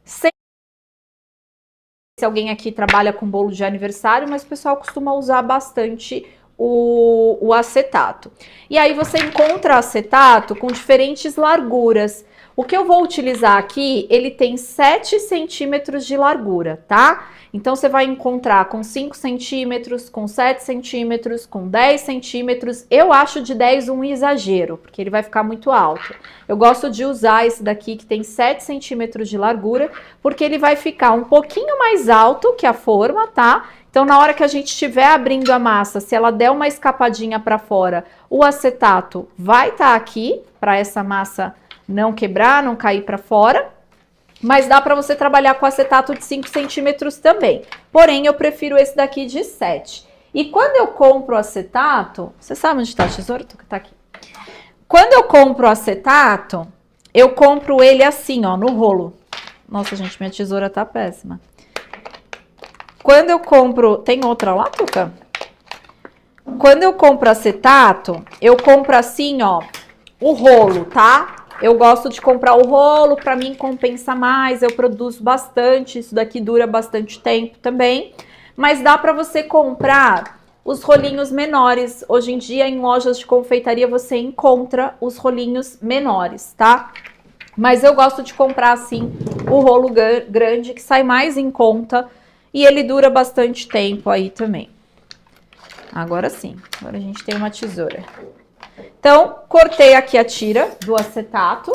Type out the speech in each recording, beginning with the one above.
Se alguém aqui trabalha com bolo de aniversário, mas o pessoal costuma usar bastante o acetato. E aí você encontra acetato com diferentes larguras. O que eu vou utilizar aqui, ele tem 7 centímetros de largura, tá? Então você vai encontrar com 5 centímetros, com 7 centímetros, com 10 centímetros. Eu acho de 10 um exagero, porque ele vai ficar muito alto. Eu gosto de usar esse daqui que tem 7 centímetros de largura, porque ele vai ficar um pouquinho mais alto que a forma, tá? Então, na hora que a gente estiver abrindo a massa, se ela der uma escapadinha para fora, o acetato vai estar aqui, para essa massa não quebrar, não cair para fora. Mas dá para você trabalhar com acetato de 5 centímetros também. Porém, eu prefiro esse daqui de 7. E quando eu compro acetato, você sabe onde está a tesoura? Tá aqui. Quando eu compro acetato, eu compro ele assim, ó, no rolo. Nossa, gente, minha tesoura tá péssima. Quando eu compro... Tem outra lá, Tuca? Quando eu compro acetato, eu compro assim, ó, o rolo, tá? Eu gosto de comprar o rolo, pra mim compensa mais, eu produzo bastante, isso daqui dura bastante tempo também. Mas dá pra você comprar os rolinhos menores. Hoje em dia, em lojas de confeitaria, você encontra os rolinhos menores, tá? Mas eu gosto de comprar, assim, o rolo grande, que sai mais em conta. E ele dura bastante tempo aí também. Agora sim, agora a gente tem uma tesoura. Então, cortei aqui a tira do acetato.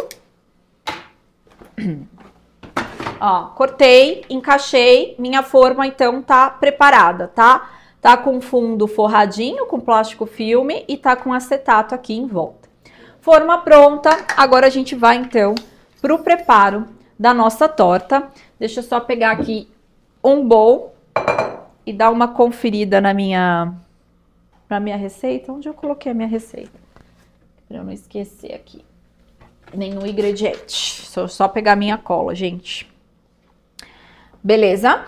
Ó, cortei, encaixei, minha forma então tá preparada, tá? Tá com fundo forradinho, com plástico filme e tá com acetato aqui em volta. Forma pronta, agora a gente vai então pro preparo da nossa torta. Deixa eu só pegar aqui um bowl e dar uma conferida na minha receita. Onde eu coloquei a minha receita? Pra eu não esquecer aqui nenhum ingrediente. Só pegar minha cola, gente. Beleza?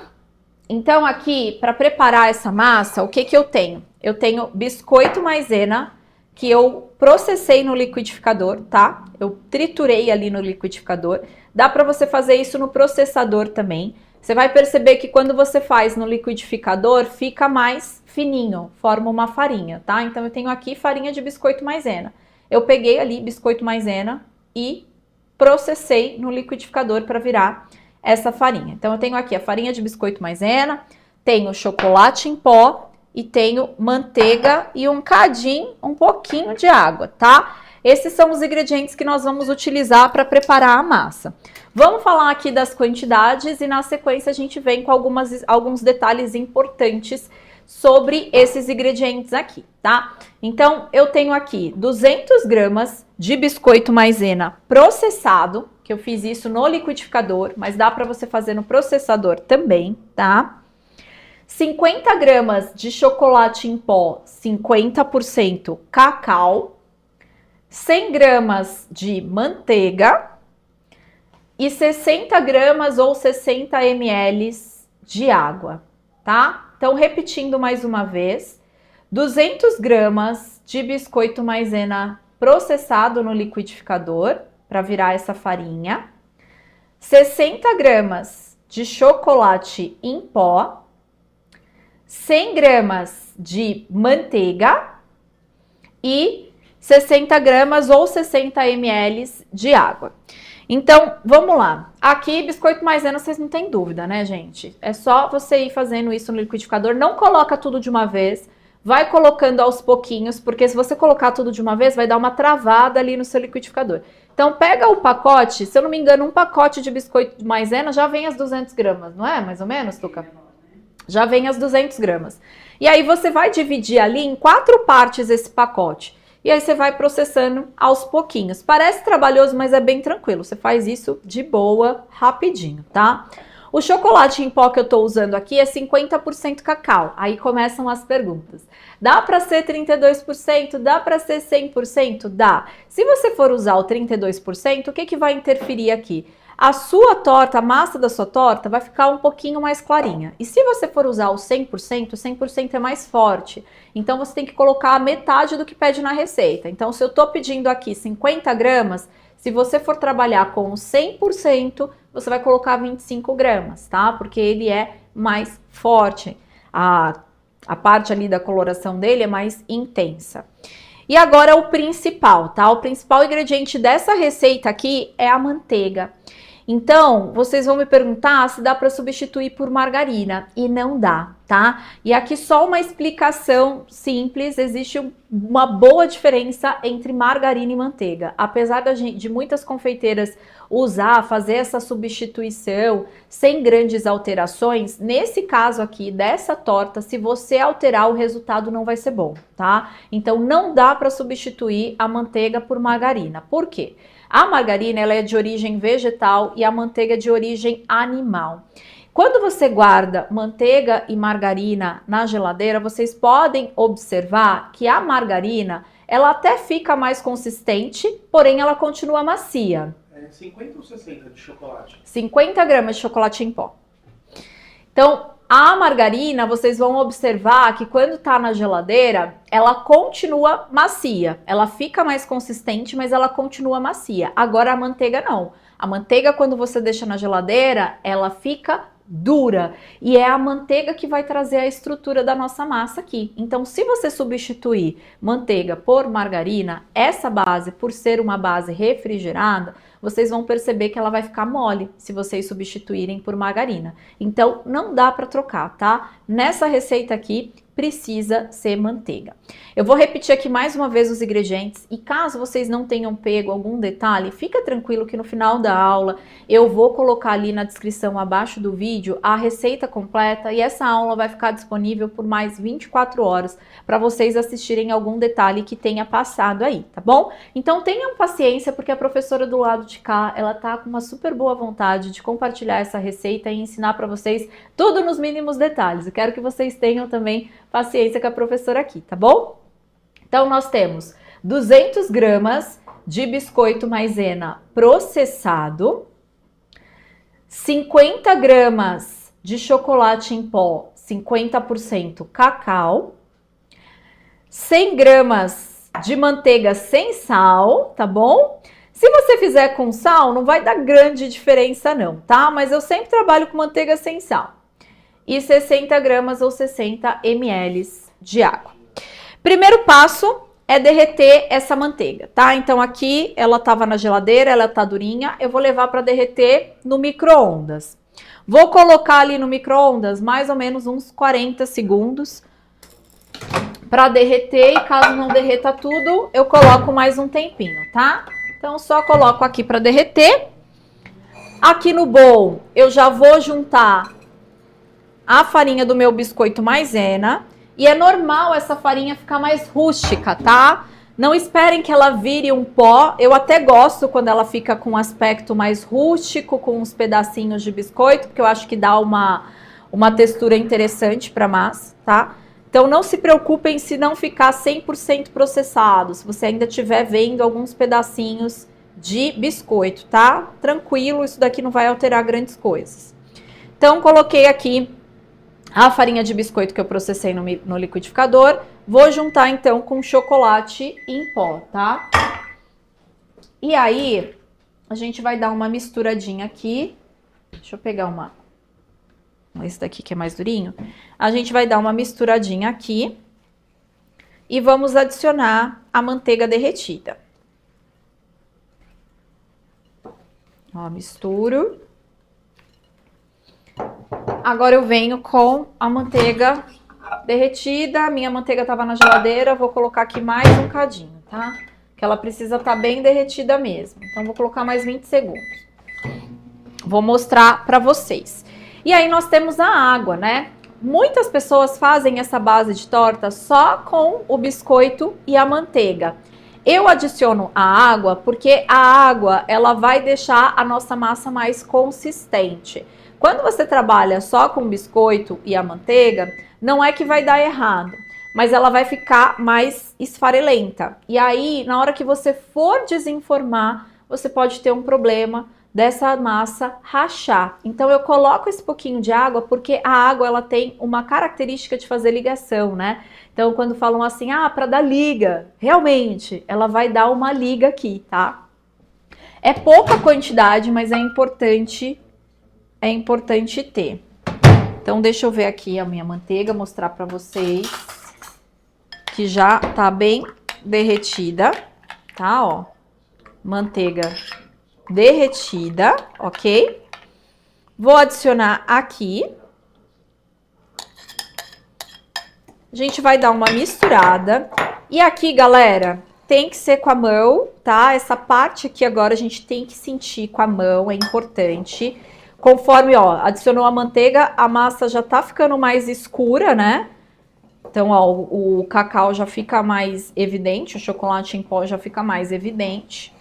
Então aqui, para preparar essa massa, o que que eu tenho? Eu tenho biscoito maisena, que eu processei no liquidificador, tá? Eu triturei ali no liquidificador. Dá para você fazer isso no processador também. Você vai perceber que quando você faz no liquidificador, fica mais fininho, forma uma farinha, tá? Então eu tenho aqui farinha de biscoito maisena. Eu peguei ali biscoito maisena e processei no liquidificador para virar essa farinha. Então eu tenho aqui a farinha de biscoito maisena, tenho chocolate em pó e tenho manteiga e um pouquinho de água, tá? Esses são os ingredientes que nós vamos utilizar para preparar a massa. Vamos falar aqui das quantidades e na sequência a gente vem com alguns detalhes importantes sobre esses ingredientes aqui, tá? Então, eu tenho aqui 200 gramas de biscoito maisena processado, que eu fiz isso no liquidificador, mas dá para você fazer no processador também, tá? 50 gramas de chocolate em pó, 50% cacau, 100 gramas de manteiga e 60 gramas ou 60 ml de água, tá? Então, repetindo mais uma vez, 200 gramas de biscoito maisena processado no liquidificador para virar essa farinha, 60 gramas de chocolate em pó, 100 gramas de manteiga e 60 gramas ou 60 ml de água. Então, vamos lá. Aqui, biscoito maisena, vocês não têm dúvida, né, gente? É só você ir fazendo isso no liquidificador. Não coloca tudo de uma vez. Vai colocando aos pouquinhos, porque se você colocar tudo de uma vez, vai dar uma travada ali no seu liquidificador. Então, pega o pacote. Se eu não me engano, um pacote de biscoito de maisena já vem as 200 gramas, não é? Mais ou menos, Tuca? Já vem as 200 gramas. E aí, você vai dividir ali em 4 partes esse pacote. E aí você vai processando aos pouquinhos. Parece trabalhoso, mas é bem tranquilo. Você faz isso de boa, rapidinho, tá? O chocolate em pó que eu tô usando aqui é 50% cacau. Aí começam as perguntas. Dá para ser 32%? Dá para ser 100%? Dá. Se você for usar o 32%, o que que vai interferir aqui? a sua torta, a massa da sua torta vai ficar um pouquinho mais clarinha. E se você for usar o 100% é mais forte. Então você tem que colocar a metade do que pede na receita. Então se eu tô pedindo aqui 50 gramas, se você for trabalhar com o 100%, você vai colocar 25 gramas, tá? Porque ele é mais forte. A parte ali da coloração dele é mais intensa. E agora o principal, tá? O principal ingrediente dessa receita aqui é a manteiga. Então, vocês vão me perguntar se dá para substituir por margarina, e não dá, tá? E aqui só uma explicação simples, existe uma boa diferença entre margarina e manteiga. Apesar de muitas confeiteiras fazer essa substituição sem grandes alterações, nesse caso aqui dessa torta, se você alterar, o resultado não vai ser bom, tá? Então não dá para substituir a manteiga por margarina. Por quê? A margarina ela é de origem vegetal e a manteiga é de origem animal. Quando você guarda manteiga e margarina na geladeira, vocês podem observar que a margarina ela até fica mais consistente, porém ela continua macia. 50 ou 60 de chocolate? 50 gramas de chocolate em pó. Então, a margarina, vocês vão observar que quando tá na geladeira, ela continua macia. Ela fica mais consistente, mas ela continua macia. Agora a manteiga não. A manteiga, quando você deixa na geladeira, ela fica dura. E é a manteiga que vai trazer a estrutura da nossa massa aqui. Então, se você substituir manteiga por margarina, essa base, por ser uma base refrigerada, vocês vão perceber que ela vai ficar mole se vocês substituírem por margarina. Então, não dá para trocar, tá? Nessa receita aqui, precisa ser manteiga. Eu vou repetir aqui mais uma vez os ingredientes e caso vocês não tenham pego algum detalhe, fica tranquilo que no final da aula eu vou colocar ali na descrição abaixo do vídeo a receita completa e essa aula vai ficar disponível por mais 24 horas para vocês assistirem algum detalhe que tenha passado aí, tá bom? Então tenham paciência porque a professora do lado de cá, ela tá com uma super boa vontade de compartilhar essa receita e ensinar para vocês tudo nos mínimos detalhes. Eu quero que vocês tenham também paciência com a professora aqui, tá bom? Então, nós temos 200 gramas de biscoito maisena processado, 50 gramas de chocolate em pó, 50% cacau, 100 gramas de manteiga sem sal, tá bom? Se você fizer com sal, não vai dar grande diferença não, tá? Mas eu sempre trabalho com manteiga sem sal. E 60 gramas ou 60 ml de água. Primeiro passo é derreter essa manteiga, tá? Então aqui ela estava na geladeira, ela tá durinha, eu vou levar para derreter no micro-ondas. Vou colocar ali no micro-ondas mais ou menos uns 40 segundos para derreter e caso não derreta tudo, eu coloco mais um tempinho, tá? Então só coloco aqui para derreter. Aqui no bowl eu já vou juntar a farinha do meu biscoito maisena. E é normal essa farinha ficar mais rústica, tá? Não esperem que ela vire um pó. Eu até gosto quando ela fica com um aspecto mais rústico, com uns pedacinhos de biscoito, porque eu acho que dá uma textura interessante para massa, tá? Então não se preocupem se não ficar 100% processado, se você ainda estiver vendo alguns pedacinhos de biscoito, tá? Tranquilo, isso daqui não vai alterar grandes coisas. Então coloquei aqui a farinha de biscoito que eu processei no liquidificador. Vou juntar então com chocolate em pó, tá? E aí, a gente vai dar uma misturadinha aqui. Deixa eu pegar esse daqui que é mais durinho. A gente vai dar uma misturadinha aqui. E vamos adicionar a manteiga derretida. Ó, misturo. Agora eu venho com a manteiga derretida, minha manteiga estava na geladeira, vou colocar aqui mais um cadinho, tá? Que ela precisa estar bem derretida mesmo, então vou colocar mais 20 segundos. Vou mostrar para vocês. E aí nós temos a água, né? Muitas pessoas fazem essa base de torta só com o biscoito e a manteiga. Eu adiciono a água porque a água, ela vai deixar a nossa massa mais consistente. Quando você trabalha só com o biscoito e a manteiga, não é que vai dar errado, mas ela vai ficar mais esfarelenta. E aí, na hora que você for desenformar, você pode ter um problema dessa massa rachar. Então eu coloco esse pouquinho de água porque a água ela tem uma característica de fazer ligação, né? Então quando falam assim, para dar liga, realmente ela vai dar uma liga aqui, tá? É pouca quantidade, mas é importante ter. Então deixa eu ver aqui a minha manteiga, mostrar para vocês que já tá bem derretida, tá? Ó, manteiga derretida, ok? Vou adicionar aqui. A gente vai dar uma misturada. E aqui, galera, tem que ser com a mão, tá? Essa parte aqui agora a gente tem que sentir com a mão, é importante. Conforme, ó, adicionou a manteiga, a massa já tá ficando mais escura, né? Então, ó, o cacau já fica mais evidente, o chocolate em pó já fica mais evidente.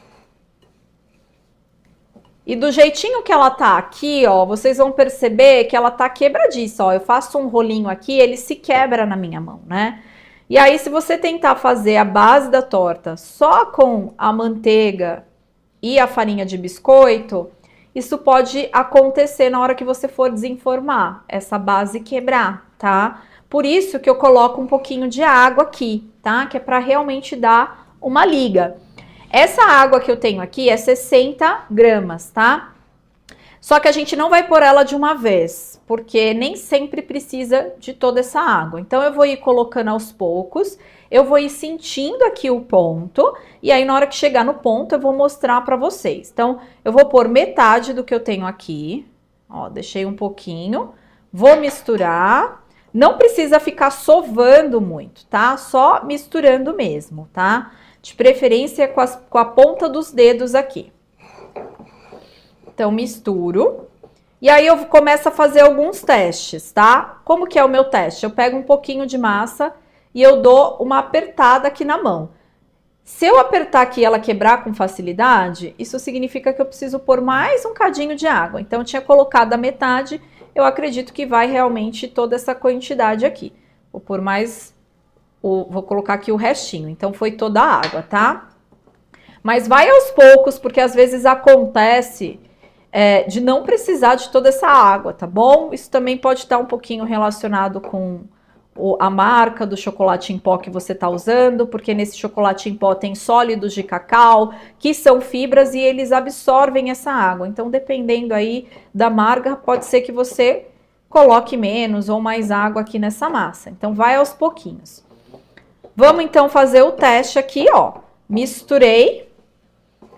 E do jeitinho que ela tá aqui, ó, vocês vão perceber que ela tá quebradiça, ó. Eu faço um rolinho aqui, ele se quebra na minha mão, né? E aí, se você tentar fazer a base da torta só com a manteiga e a farinha de biscoito, isso pode acontecer na hora que você for desenformar, essa base quebrar, tá? Por isso que eu coloco um pouquinho de água aqui, tá? Que é para realmente dar uma liga. Essa água que eu tenho aqui é 60 gramas, tá? Só que a gente não vai pôr ela de uma vez, porque nem sempre precisa de toda essa água. Então, eu vou ir colocando aos poucos, eu vou ir sentindo aqui o ponto, e aí na hora que chegar no ponto eu vou mostrar para vocês. Então, eu vou pôr metade do que eu tenho aqui, ó, deixei um pouquinho, vou misturar, não precisa ficar sovando muito, tá? Só misturando mesmo, tá? De preferência com a ponta dos dedos aqui. Então, misturo. E aí eu começo a fazer alguns testes, tá? Como que é o meu teste? Eu pego um pouquinho de massa e eu dou uma apertada aqui na mão. Se eu apertar aqui e ela quebrar com facilidade, isso significa que eu preciso pôr mais um cadinho de água. Então, eu tinha colocado a metade, eu acredito que vai realmente toda essa quantidade aqui. Vou pôr mais, vou colocar aqui o restinho. Então, foi toda a água, tá? Mas vai aos poucos, porque às vezes acontece de não precisar de toda essa água, tá bom? Isso também pode estar um pouquinho relacionado com a marca do chocolate em pó que você está usando, porque nesse chocolate em pó tem sólidos de cacau, que são fibras e eles absorvem essa água. Então, dependendo aí da marca, pode ser que você coloque menos ou mais água aqui nessa massa. Então, vai aos pouquinhos. Vamos então fazer o teste aqui, ó. Misturei.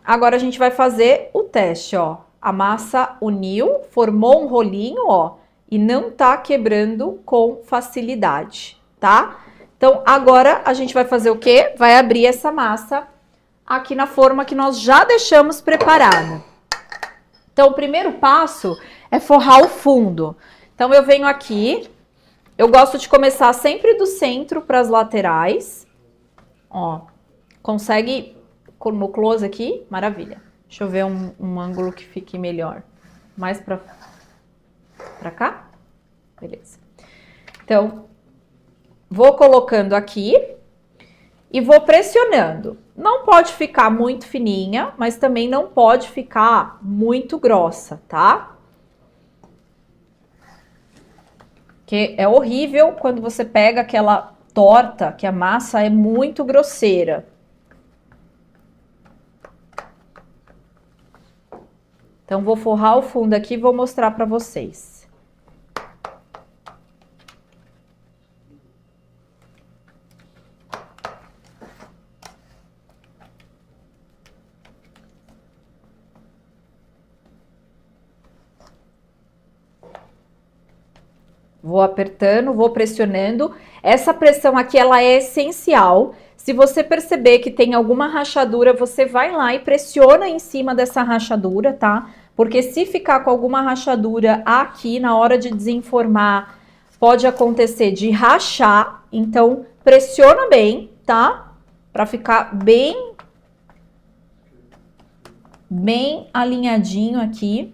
Agora a gente vai fazer o teste, ó. A massa uniu, formou um rolinho, ó, e não tá quebrando com facilidade, tá? Então, agora a gente vai fazer o quê? Vai abrir essa massa aqui na forma que nós já deixamos preparada. Então, o primeiro passo é forrar o fundo. Então, eu venho aqui, eu gosto de começar sempre do centro para as laterais. Ó, consegue no close aqui? Maravilha. Deixa eu ver um ângulo que fique melhor. Mais pra cá? Beleza. Então, vou colocando aqui e vou pressionando. Não pode ficar muito fininha, mas também não pode ficar muito grossa, tá? Porque é horrível quando você pega aquela torta que a massa é muito grosseira. Então, vou forrar o fundo aqui e vou mostrar para vocês. Vou apertando, vou pressionando. Essa pressão aqui, ela é essencial. Se você perceber que tem alguma rachadura, você vai lá e pressiona em cima dessa rachadura, tá? Porque se ficar com alguma rachadura aqui na hora de desenformar, pode acontecer de rachar. Então, pressiona bem, tá? Pra ficar bem alinhadinho aqui.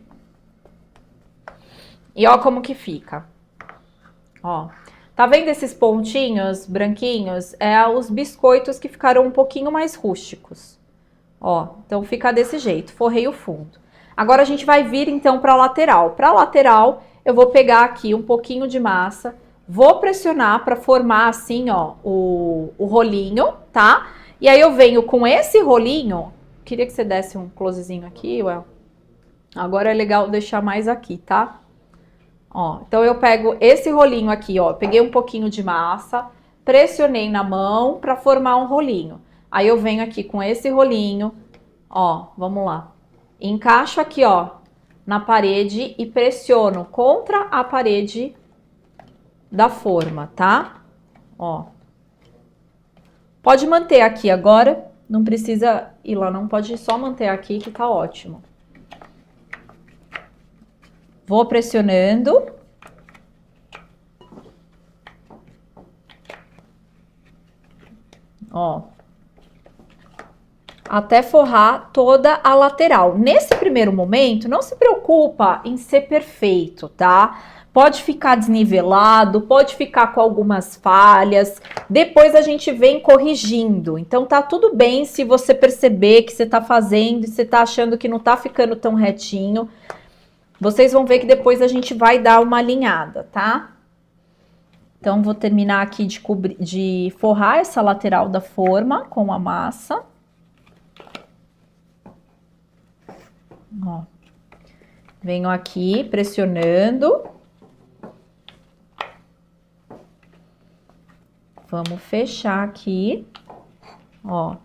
E ó como que fica. Ó. Tá vendo esses pontinhos branquinhos? É os biscoitos que ficaram um pouquinho mais rústicos. Ó, então fica desse jeito, forrei o fundo. Agora a gente vai vir então para a lateral. Para a lateral, eu vou pegar aqui um pouquinho de massa, vou pressionar para formar assim, ó, o rolinho, tá? E aí eu venho com esse rolinho, queria que você desse um closezinho aqui, Well. Agora é legal deixar mais aqui, tá? Ó, então eu pego esse rolinho aqui, ó, peguei um pouquinho de massa, pressionei na mão para formar um rolinho. Aí eu venho aqui com esse rolinho, ó, vamos lá. Encaixo aqui, ó, na parede e pressiono contra a parede da forma, tá? Ó. Pode manter aqui agora, não precisa ir lá, não, pode só manter aqui que tá ótimo. Vou pressionando. Ó. Até forrar toda a lateral. Nesse primeiro momento, não se preocupa em ser perfeito, tá? Pode ficar desnivelado, pode ficar com algumas falhas. Depois a gente vem corrigindo. Então tá tudo bem se você perceber que você tá fazendo e você tá achando que não tá ficando tão retinho. Vocês vão ver que depois a gente vai dar uma alinhada, tá? Então vou terminar aqui de forrar essa lateral da forma com a massa. Ó, venho aqui pressionando. Vamos fechar aqui, ó.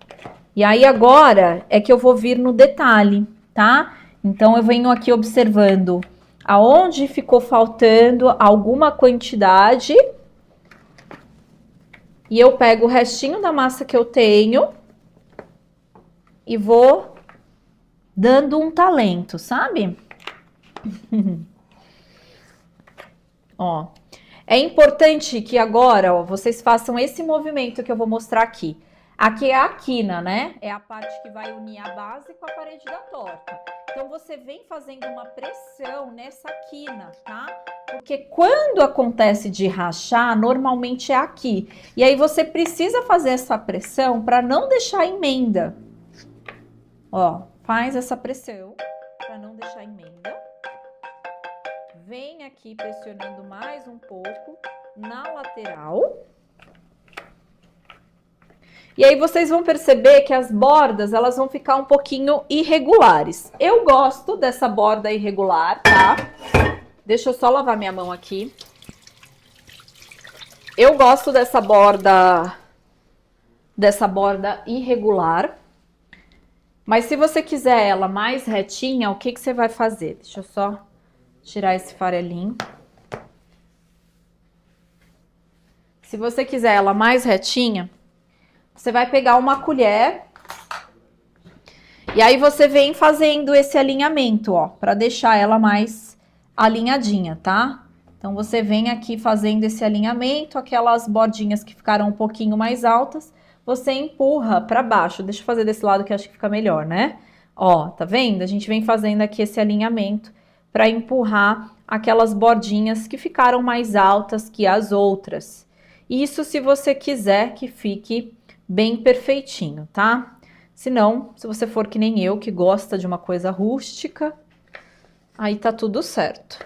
E aí agora é que eu vou vir no detalhe, tá? Então eu venho aqui observando aonde ficou faltando alguma quantidade. E eu pego o restinho da massa que eu tenho e vou dando um talento, sabe? Ó, é importante que agora, ó, vocês façam esse movimento que eu vou mostrar aqui. Aqui é a quina, né? É a parte que vai unir a base com a parede da torta. Então, você vem fazendo uma pressão nessa quina, tá? Porque quando acontece de rachar, normalmente é aqui. E aí, você precisa fazer essa pressão para não deixar emenda. Ó, faz essa pressão para não deixar emenda. Vem aqui pressionando mais um pouco na lateral. E aí vocês vão perceber que as bordas, elas vão ficar um pouquinho irregulares. Eu gosto dessa borda irregular, tá? Deixa eu só lavar minha mão aqui. Eu gosto dessa borda irregular. Mas se você quiser ela mais retinha, o que que você vai fazer? Deixa eu só tirar esse farelinho. Se você quiser ela mais retinha, você vai pegar uma colher e aí você vem fazendo esse alinhamento, ó, para deixar ela mais alinhadinha, tá? Então você vem aqui fazendo esse alinhamento, aquelas bordinhas que ficaram um pouquinho mais altas, você empurra para baixo. Deixa eu fazer desse lado que eu acho que fica melhor, né? Ó, tá vendo? A gente vem fazendo aqui esse alinhamento para empurrar aquelas bordinhas que ficaram mais altas que as outras. Isso se você quiser que fique bem perfeitinho, tá? Se não, se você for que nem eu, que gosta de uma coisa rústica, aí tá tudo certo.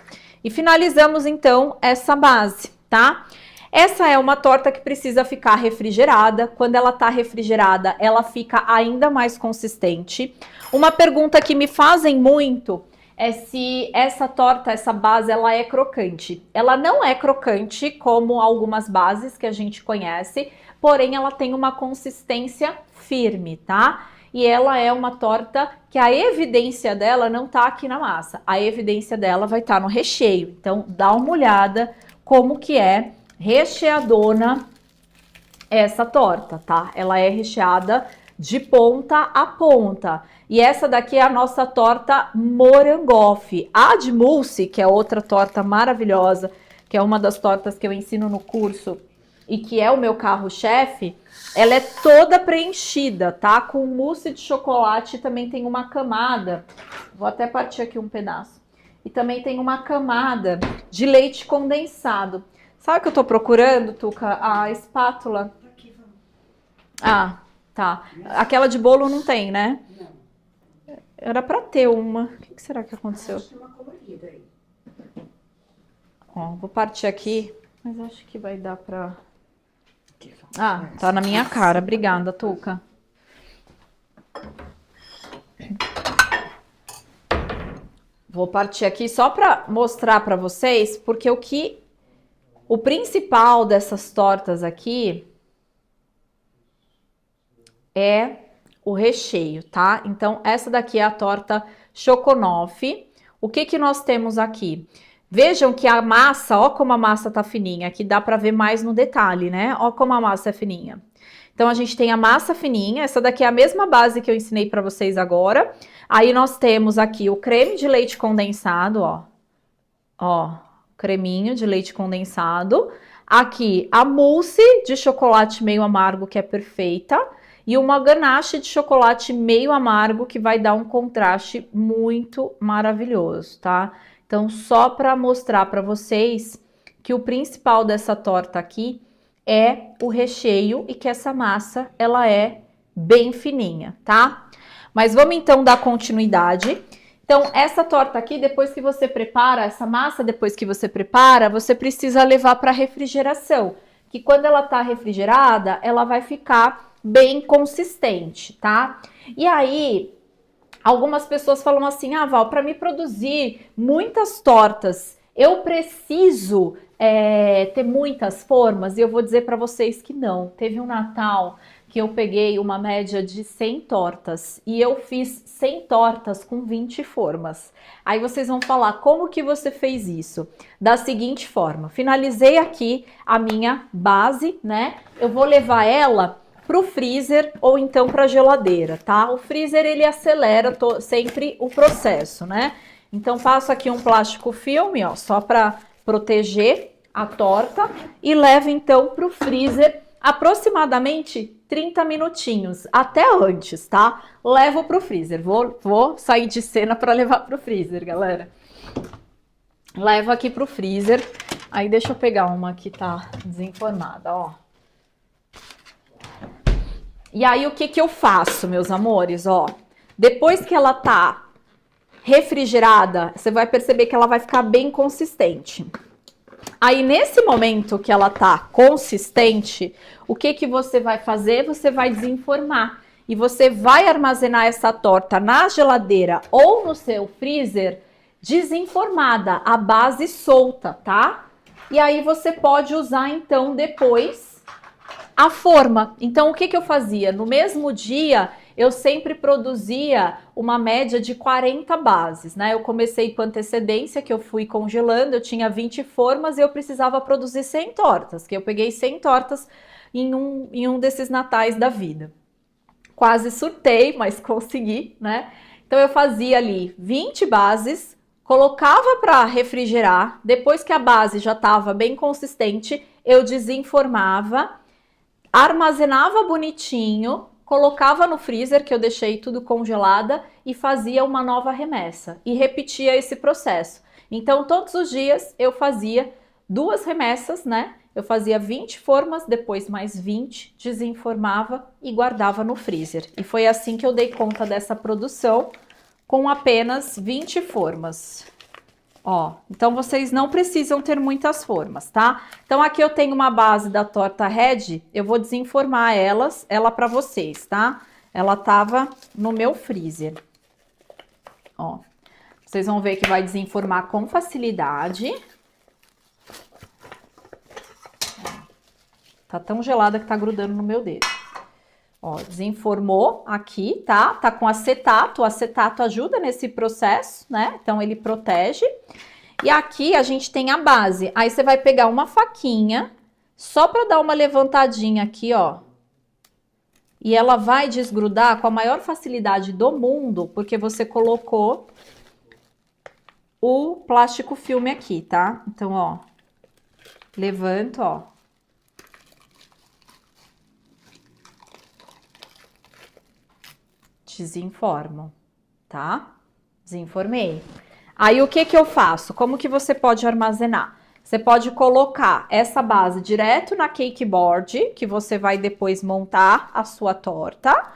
E finalizamos então essa base, tá? Essa é uma torta que precisa ficar refrigerada. Quando ela tá refrigerada, ela fica ainda mais consistente. Uma pergunta que me fazem muito é se essa torta, essa base, ela é crocante. Ela não é crocante como algumas bases que a gente conhece, porém ela tem uma consistência firme, tá? E ela é uma torta que a evidência dela não tá aqui na massa. A evidência dela vai estar no recheio. Então, dá uma olhada como que é recheadona essa torta, tá? Ela é recheada de ponta a ponta. E essa daqui é a nossa torta morangofe. A de mousse, que é outra torta maravilhosa, que é uma das tortas que eu ensino no curso e que é o meu carro-chefe, ela é toda preenchida, tá? Com mousse de chocolate, também tem uma camada, vou até partir aqui um pedaço, e também tem uma camada de leite condensado. Sabe o que eu tô procurando, Tuca? A espátula. Ah, tá. Aquela de bolo não tem, né? Era pra ter uma. O que será que aconteceu? Acho que tem uma colorida aí. Ó, vou partir aqui, mas acho que vai dar pra... Ah, tá na minha cara. Obrigada, Tuca. Vou partir aqui só pra mostrar pra vocês, porque o principal dessas tortas aqui é o recheio, tá? Então, essa daqui é a torta Choconoff. O que que nós temos aqui? Vejam que a massa, ó como a massa tá fininha, aqui dá pra ver mais no detalhe, né? Ó como a massa é fininha. Então, a gente tem a massa fininha, essa daqui é a mesma base que eu ensinei pra vocês agora. Aí, nós temos aqui o creme de leite condensado, ó. Ó, creminho de leite condensado. Aqui, a mousse de chocolate meio amargo, que é perfeita. E uma ganache de chocolate meio amargo, que vai dar um contraste muito maravilhoso, tá? Então, só para mostrar para vocês que o principal dessa torta aqui é o recheio e que essa massa, ela é bem fininha, tá? Mas vamos então dar continuidade. Então, essa torta aqui, depois que você prepara, essa massa, depois que você prepara, você precisa levar para refrigeração. Que quando ela tá refrigerada, ela vai ficar bem consistente, tá? E aí, algumas pessoas falam assim, ah, Val, para me produzir muitas tortas, eu preciso ter muitas formas? E eu vou dizer para vocês que não. Teve um Natal que eu peguei uma média de 100 tortas e eu fiz 100 tortas com 20 formas. Aí vocês vão falar, como que você fez isso? Da seguinte forma, finalizei aqui a minha base, né? Eu vou levar ela pro freezer ou então pra geladeira, tá? O freezer, ele acelera sempre o processo, né? Então, passo aqui um plástico filme, ó, só para proteger a torta e levo então pro freezer aproximadamente 30 minutinhos, até antes, tá? Levo pro freezer, vou sair de cena para levar pro freezer, galera. Levo aqui pro freezer, aí deixa eu pegar uma que tá desenformada, ó. E aí, o que que eu faço, meus amores, ó? Depois que ela tá refrigerada, você vai perceber que ela vai ficar bem consistente. Aí, nesse momento que ela tá consistente, o que que você vai fazer? Você vai desenformar. E você vai armazenar essa torta na geladeira ou no seu freezer desenformada, a base solta, tá? E aí, você pode usar, então, depois a forma. Então, o que que eu fazia? No mesmo dia, eu sempre produzia uma média de 40 bases, né? Eu comecei com antecedência, que eu fui congelando, eu tinha 20 formas e eu precisava produzir 100 tortas, que eu peguei 100 tortas em um desses natais da vida. Quase surtei, mas consegui, né? Então, eu fazia ali 20 bases, colocava para refrigerar, depois que a base já estava bem consistente, eu desenformava, armazenava bonitinho, colocava no freezer, que eu deixei tudo congelada, e fazia uma nova remessa. E repetia esse processo. Então, todos os dias eu fazia 2 remessas, né? Eu fazia 20 formas, depois mais 20, desenformava e guardava no freezer. E foi assim que eu dei conta dessa produção, com apenas 20 formas. Ó, então vocês não precisam ter muitas formas, tá? Então aqui eu tenho uma base da torta Red, eu vou desenformar ela para vocês, tá? Ela tava no meu freezer. Ó, vocês vão ver que vai desenformar com facilidade. Tá tão gelada que tá grudando no meu dedo. Ó, desenformou aqui, tá? Tá com acetato, o acetato ajuda nesse processo, né? Então, ele protege. E aqui a gente tem a base. Aí, você vai pegar uma faquinha, só pra dar uma levantadinha aqui, ó. E ela vai desgrudar com a maior facilidade do mundo, porque você colocou o plástico filme aqui, tá? Então, ó, levanto, ó. Desenformo, tá? Desenformei. Aí, o que que eu faço? Como que você pode armazenar? Você pode colocar essa base direto na cake board, que você vai depois montar a sua torta.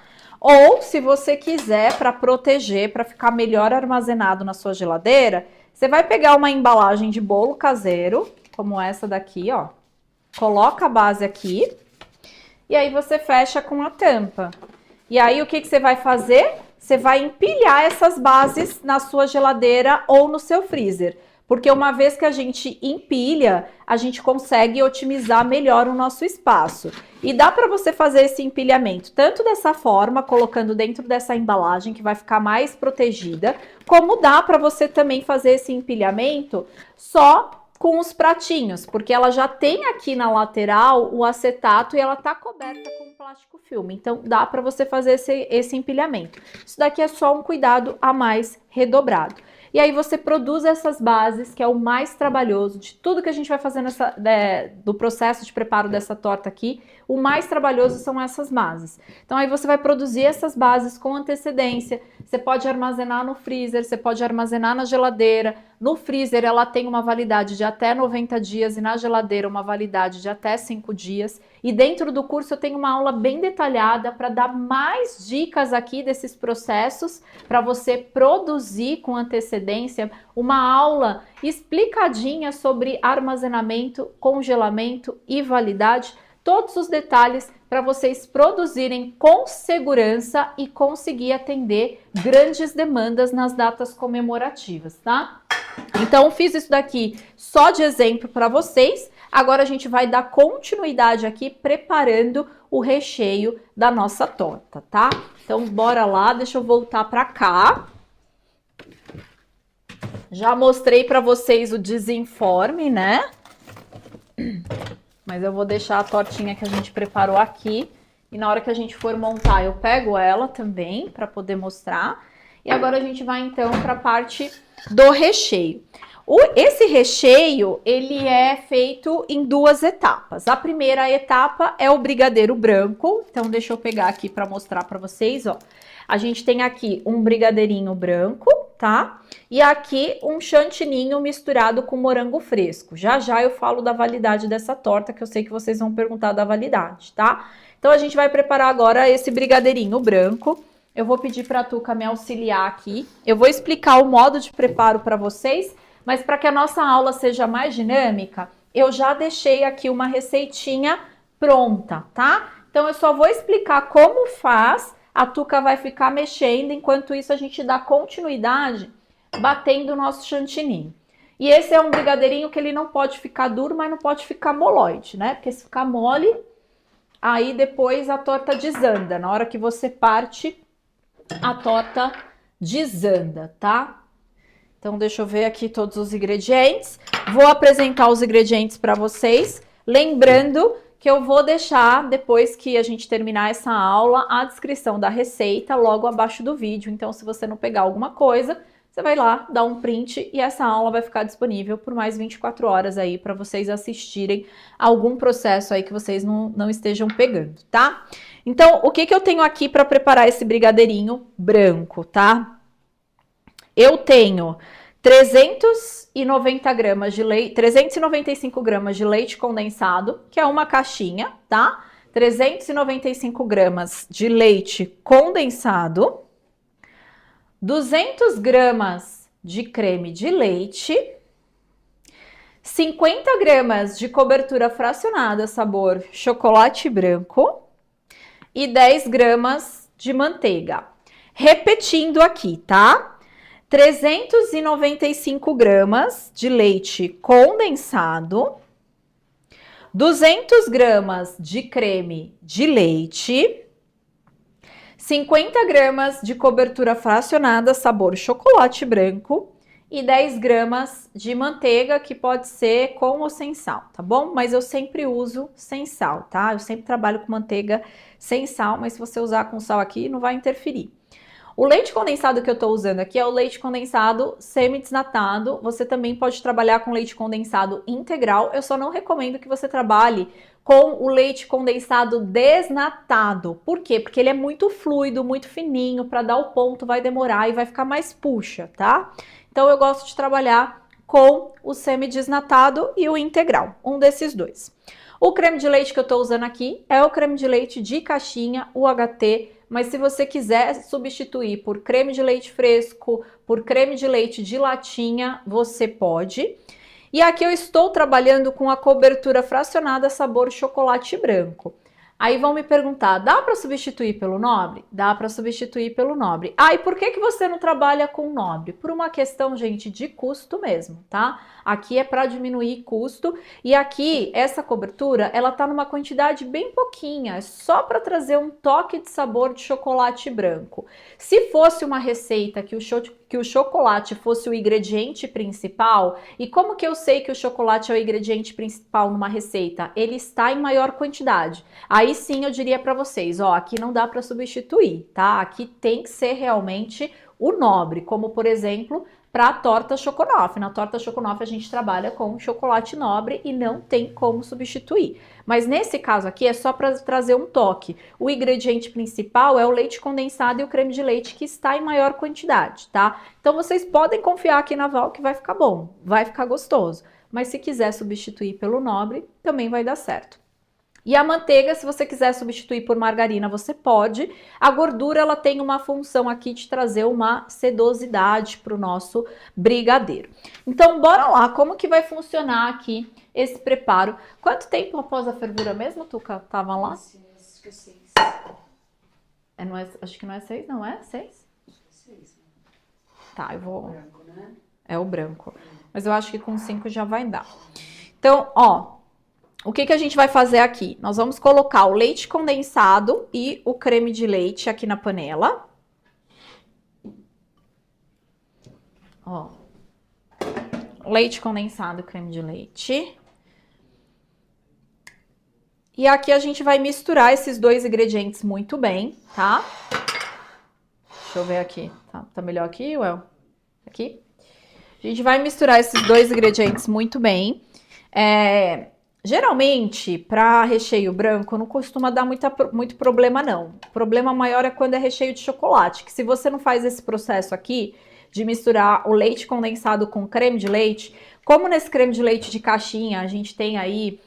Ou, se você quiser, para proteger, para ficar melhor armazenado na sua geladeira, você vai pegar uma embalagem de bolo caseiro, como essa daqui, ó. Coloca a base aqui e aí você fecha com a tampa. E aí o que você vai fazer? Você vai empilhar essas bases na sua geladeira ou no seu freezer. Porque uma vez que a gente empilha, a gente consegue otimizar melhor o nosso espaço. E dá para você fazer esse empilhamento tanto dessa forma, colocando dentro dessa embalagem que vai ficar mais protegida, como dá para você também fazer esse empilhamento só com os pratinhos, porque ela já tem aqui na lateral o acetato e ela tá coberta com plástico filme. Então dá para você fazer esse empilhamento. Isso daqui é só um cuidado a mais redobrado. E aí você produz essas bases, que é o mais trabalhoso de tudo que a gente vai fazer do processo de preparo dessa torta aqui. O mais trabalhoso são essas bases. Então aí você vai produzir essas bases com antecedência. Você pode armazenar no freezer, você pode armazenar na geladeira. No freezer ela tem uma validade de até 90 dias e na geladeira uma validade de até 5 dias. E dentro do curso eu tenho uma aula bem detalhada para dar mais dicas aqui desses processos para você produzir com antecedência, uma aula explicadinha sobre armazenamento, congelamento e validade, todos os detalhes para vocês produzirem com segurança e conseguir atender grandes demandas nas datas comemorativas, tá? Então fiz isso daqui só de exemplo para vocês. Agora a gente vai dar continuidade aqui preparando o recheio da nossa torta, tá? Então bora lá, deixa eu voltar para cá. Já mostrei para vocês o desenforme, né? Mas eu vou deixar a tortinha que a gente preparou aqui. E na hora que a gente for montar, eu pego ela também para poder mostrar. E agora a gente vai então para a parte do recheio. Esse recheio, ele é feito em duas etapas. A primeira etapa é o brigadeiro branco. Então, deixa eu pegar aqui para mostrar para vocês, ó. A gente tem aqui um brigadeirinho branco, tá? E aqui um chantininho misturado com morango fresco. Já já eu falo da validade dessa torta, que eu sei que vocês vão perguntar da validade, tá? Então, a gente vai preparar agora esse brigadeirinho branco. Eu vou pedir para a Tuca me auxiliar aqui. Eu vou explicar o modo de preparo para vocês, mas para que a nossa aula seja mais dinâmica, eu já deixei aqui uma receitinha pronta, tá? Então eu só vou explicar como faz, a Tuca vai ficar mexendo, enquanto isso a gente dá continuidade batendo o nosso chantininho. E esse é um brigadeirinho que ele não pode ficar duro, mas não pode ficar moloide, né? Porque se ficar mole, aí depois a torta desanda. Na hora que você parte, a torta desanda, tá? Então, deixa eu ver aqui todos os ingredientes. Vou apresentar os ingredientes para vocês. Lembrando que eu vou deixar, depois que a gente terminar essa aula, a descrição da receita logo abaixo do vídeo. Então, se você não pegar alguma coisa, você vai lá, dá um print e essa aula vai ficar disponível por mais 24 horas aí para vocês assistirem algum processo aí que vocês não estejam pegando, tá? Então, o que eu tenho aqui para preparar esse brigadeirinho branco, tá? Eu tenho 390 gramas de leite, 395 gramas de leite condensado, que é uma caixinha, tá? 395 gramas de leite condensado, 200 gramas de creme de leite, 50 gramas de cobertura fracionada sabor chocolate branco e 10 gramas de manteiga. Repetindo aqui, tá? 395 gramas de leite condensado, 200 gramas de creme de leite, 50 gramas de cobertura fracionada sabor chocolate branco e 10 gramas de manteiga, que pode ser com ou sem sal, tá bom? Mas eu sempre uso sem sal, tá? Eu sempre trabalho com manteiga sem sal, mas se você usar com sal aqui, não vai interferir. O leite condensado que eu tô usando aqui é o leite condensado semi-desnatado. Você também pode trabalhar com leite condensado integral. Eu só não recomendo que você trabalhe com o leite condensado desnatado. Por quê? Porque ele é muito fluido, muito fininho. Para dar o ponto vai demorar e vai ficar mais puxa, tá? Então eu gosto de trabalhar com o semi-desnatado e o integral. Um desses dois. O creme de leite que eu tô usando aqui é o creme de leite de caixinha UHT mas se você quiser substituir por creme de leite fresco, por creme de leite de latinha, você pode. E aqui eu estou trabalhando com a cobertura fracionada sabor chocolate branco. Aí vão me perguntar, dá para substituir pelo Nobre? Dá para substituir pelo Nobre. Ah, e por que você não trabalha com Nobre? Por uma questão, gente, de custo mesmo, tá? Aqui é para diminuir custo e aqui, essa cobertura, ela tá numa quantidade bem pouquinha, é só para trazer um toque de sabor de chocolate branco. Se fosse uma receita que o chocolate fosse o ingrediente principal, e como que eu sei que o chocolate é o ingrediente principal numa receita? Ele está em maior quantidade. Aí sim eu diria para vocês, ó, aqui não dá para substituir, tá? Aqui tem que ser realmente o Nobre, como por exemplo, para a torta Choconoff. Na torta Choconoff a gente trabalha com chocolate Nobre e não tem como substituir. Mas nesse caso aqui é só para trazer um toque. O ingrediente principal é o leite condensado e o creme de leite que está em maior quantidade, tá? Então vocês podem confiar aqui na Val que vai ficar bom, vai ficar gostoso. Mas se quiser substituir pelo Nobre, também vai dar certo. E a manteiga, se você quiser substituir por margarina, você pode. A gordura, ela tem uma função aqui de trazer uma sedosidade para o nosso brigadeiro. Então, bora lá, como que vai funcionar aqui esse preparo? Quanto tempo após a fervura mesmo, Tuca? Tava lá? Acho que é 6. Acho que não é 6, não é? 6? Acho que é 6. Tá, eu vou... Branco, né? É o branco. Mas eu acho que com 5 já vai dar. Então, ó... O que a gente vai fazer aqui? Nós vamos colocar o leite condensado e o creme de leite aqui na panela. Ó. Leite condensado e creme de leite. E aqui a gente vai misturar esses dois ingredientes muito bem, tá? Deixa eu ver aqui. Tá melhor aqui, Well? Aqui. A gente vai misturar esses dois ingredientes muito bem. Geralmente, para recheio branco, não costuma dar muito problema, não. O problema maior é quando é recheio de chocolate, que se você não faz esse processo aqui, de misturar o leite condensado com creme de leite, como nesse creme de leite de caixinha a gente tem aí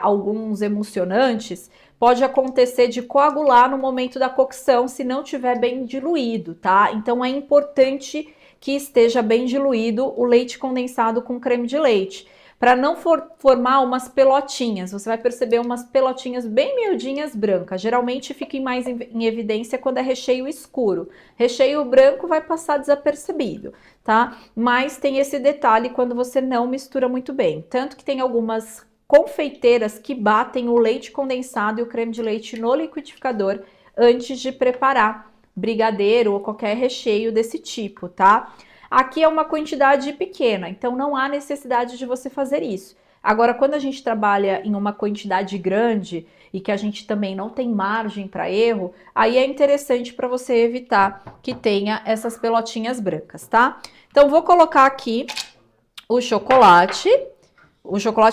alguns emulsionantes, pode acontecer de coagular no momento da cocção se não tiver bem diluído, tá? Então é importante que esteja bem diluído o leite condensado com creme de leite, para não formar umas pelotinhas. Você vai perceber umas pelotinhas bem miudinhas brancas. Geralmente fica mais em evidência quando é recheio escuro. Recheio branco vai passar desapercebido, tá? Mas tem esse detalhe quando você não mistura muito bem. Tanto que tem algumas confeiteiras que batem o leite condensado e o creme de leite no liquidificador antes de preparar brigadeiro ou qualquer recheio desse tipo, tá? Aqui é uma quantidade pequena, então não há necessidade de você fazer isso. Agora, quando a gente trabalha em uma quantidade grande e que a gente também não tem margem para erro, aí é interessante para você evitar que tenha essas pelotinhas brancas, tá? Então, vou colocar aqui o chocolate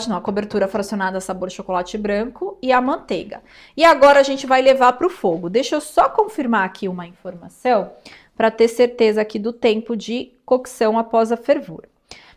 não, a cobertura fracionada sabor chocolate branco e a manteiga. E agora a gente vai levar para o fogo. Deixa eu só confirmar aqui uma informação para ter certeza aqui do tempo de cocção após a fervura.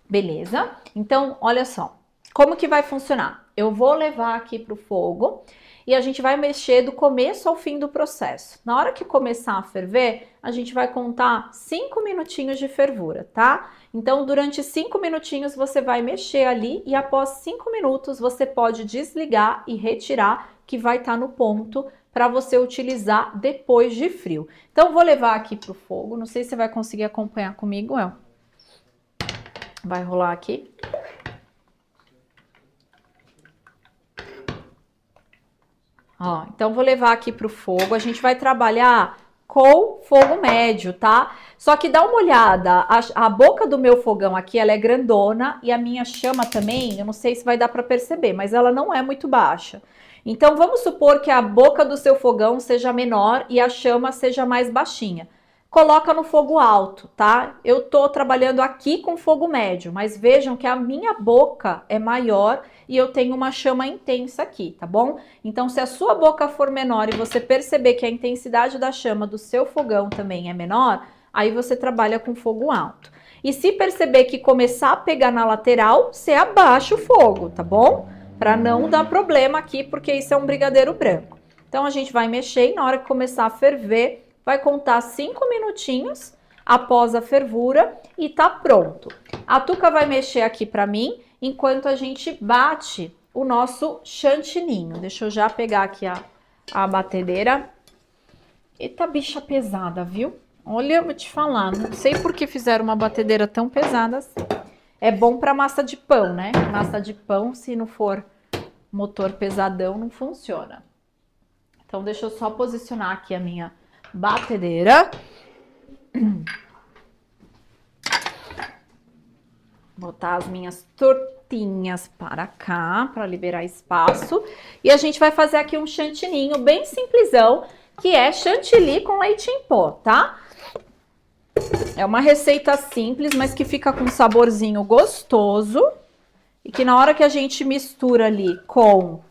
Beleza? Então, olha só. Como que vai funcionar? Eu vou levar aqui para o fogo e a gente vai mexer do começo ao fim do processo. Na hora que começar a ferver, a gente vai contar 5 minutinhos de fervura, tá? Então, durante 5 minutinhos você vai mexer ali e após 5 minutos você pode desligar e retirar, que vai estar no ponto para você utilizar depois de frio. Então, vou levar aqui para o fogo. Não sei se você vai conseguir acompanhar comigo, El. Vai rolar aqui. Ó, então, vou levar aqui para o fogo. A gente vai trabalhar com fogo médio, tá? Só que dá uma olhada, a boca do meu fogão aqui, ela é grandona e a minha chama também, eu não sei se vai dar para perceber, mas ela não é muito baixa. Então, vamos supor que a boca do seu fogão seja menor e a chama seja mais baixinha. Coloca no fogo alto, tá? Eu tô trabalhando aqui com fogo médio, mas vejam que a minha boca é maior e eu tenho uma chama intensa aqui, tá bom? Então, se a sua boca for menor e você perceber que a intensidade da chama do seu fogão também é menor, aí você trabalha com fogo alto. E se perceber que começar a pegar na lateral, você abaixa o fogo, tá bom? Para não dar problema aqui, porque isso é um brigadeiro branco. Então, a gente vai mexer e na hora que começar a ferver, vai contar 5 minutinhos após a fervura e tá pronto. A Tuca vai mexer aqui pra mim, enquanto a gente bate o nosso chantininho. Deixa eu já pegar aqui a batedeira. Eita, bicha pesada, viu? Olha, eu vou te falar, não sei por que fizeram uma batedeira tão pesada assim. É bom pra massa de pão, né? Massa de pão, se não for motor pesadão, não funciona. Então, deixa eu só posicionar aqui a minha batedeira. Botar as minhas tortinhas para cá, para liberar espaço. E a gente vai fazer aqui um chantininho bem simplesão, que é chantilly com leite em pó, tá? É uma receita simples, mas que fica com um saborzinho gostoso. E que na hora que a gente mistura ali com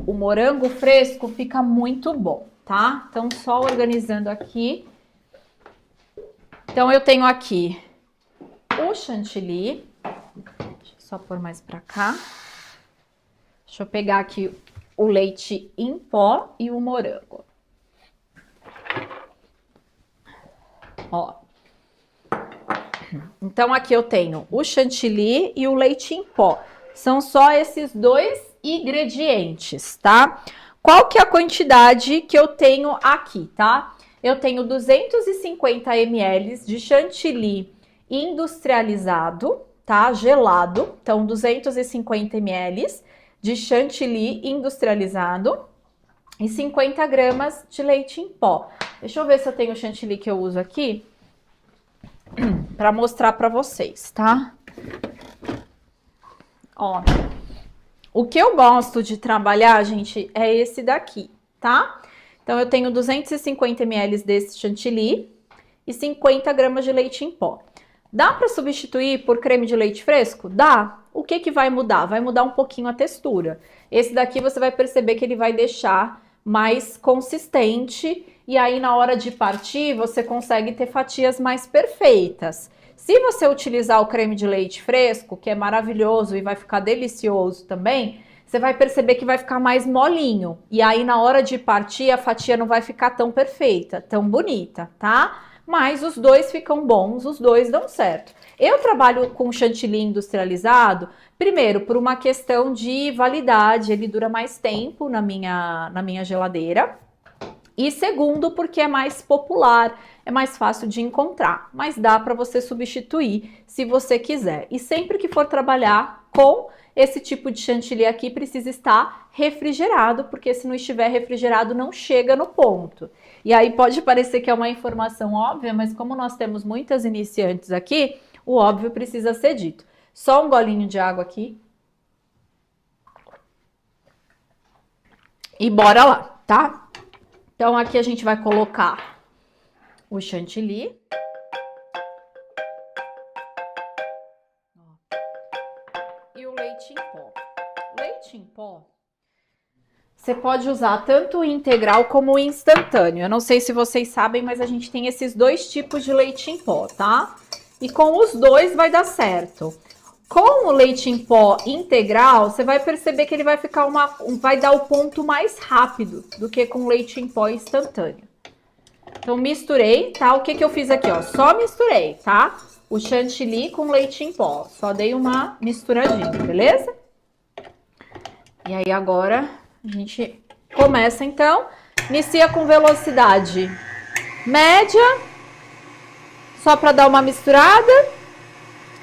o morango fresco, fica muito bom, tá? Então, só organizando aqui. Então, eu tenho aqui o chantilly. Deixa eu só pôr mais pra cá. Deixa eu pegar aqui o leite em pó e o morango. Ó. Então, aqui eu tenho o chantilly e o leite em pó. São só esses dois ingredientes, tá? Qual que é a quantidade que eu tenho aqui, tá? Eu tenho 250 ml de chantilly industrializado, tá? Gelado. Então, 250 ml de chantilly industrializado e 50 gramas de leite em pó. Deixa eu ver se eu tenho o chantilly que eu uso aqui para mostrar para vocês, tá? Ó, o que eu gosto de trabalhar, gente, é esse daqui, tá? Então, eu tenho 250 ml desse chantilly e 50 gramas de leite em pó. Dá para substituir por creme de leite fresco? Dá. O que que vai mudar? Vai mudar um pouquinho a textura. Esse daqui você vai perceber que ele vai deixar mais consistente e aí na hora de partir você consegue ter fatias mais perfeitas. Se você utilizar o creme de leite fresco, que é maravilhoso e vai ficar delicioso também, você vai perceber que vai ficar mais molinho. E aí na hora de partir a fatia não vai ficar tão perfeita, tão bonita, tá? Mas os dois ficam bons, os dois dão certo. Eu trabalho com chantilly industrializado, primeiro, por uma questão de validade, ele dura mais tempo na minha geladeira. E segundo, porque é mais popular, é mais fácil de encontrar. Mas dá para você substituir se você quiser. E sempre que for trabalhar com esse tipo de chantilly aqui, precisa estar refrigerado, porque se não estiver refrigerado, não chega no ponto. E aí pode parecer que é uma informação óbvia, mas como nós temos muitas iniciantes aqui, o óbvio precisa ser dito. Só um golinho de água aqui. E bora lá, tá? Então aqui a gente vai colocar o chantilly. E o leite em pó. Leite em pó, você pode usar tanto o integral como o instantâneo. Eu não sei se vocês sabem, mas a gente tem esses dois tipos de leite em pó, tá? E com os dois vai dar certo. Com o leite em pó integral, você vai perceber que ele vai ficar vai dar o ponto mais rápido do que com leite em pó instantâneo. Então, misturei, tá? O que que eu fiz aqui, ó? Só misturei, tá? O chantilly com leite em pó. Só dei uma misturadinha, beleza? E aí, agora, a gente começa, então. Inicia com velocidade média, só para dar uma misturada.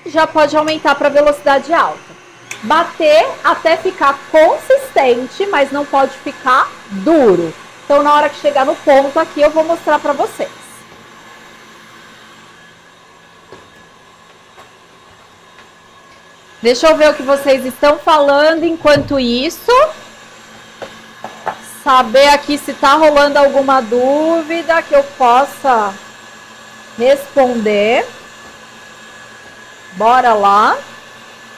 Já pode aumentar para velocidade alta. Bater até ficar consistente, mas não pode ficar duro. Então, na hora que chegar no ponto aqui, eu vou mostrar para vocês. Deixa eu ver o que vocês estão falando enquanto isso. Saber aqui se tá rolando alguma dúvida que eu possa responder. Bora lá.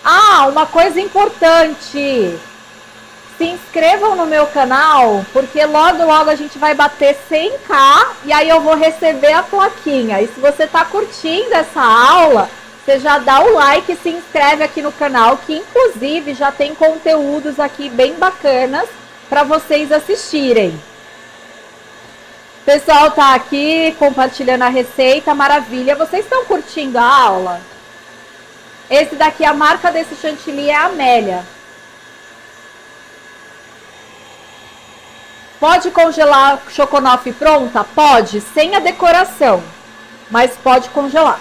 Ah, uma coisa importante. Se inscrevam no meu canal, porque logo, logo a gente vai bater 100k e aí eu vou receber a plaquinha. E se você tá curtindo essa aula, você já dá o like e se inscreve aqui no canal, que inclusive já tem conteúdos aqui bem bacanas para vocês assistirem. O pessoal tá aqui compartilhando a receita, maravilha. Vocês estão curtindo a aula? Esse daqui, a marca desse chantilly é a Amélia. Pode congelar choconofe pronta? Pode, sem a decoração, mas pode congelar.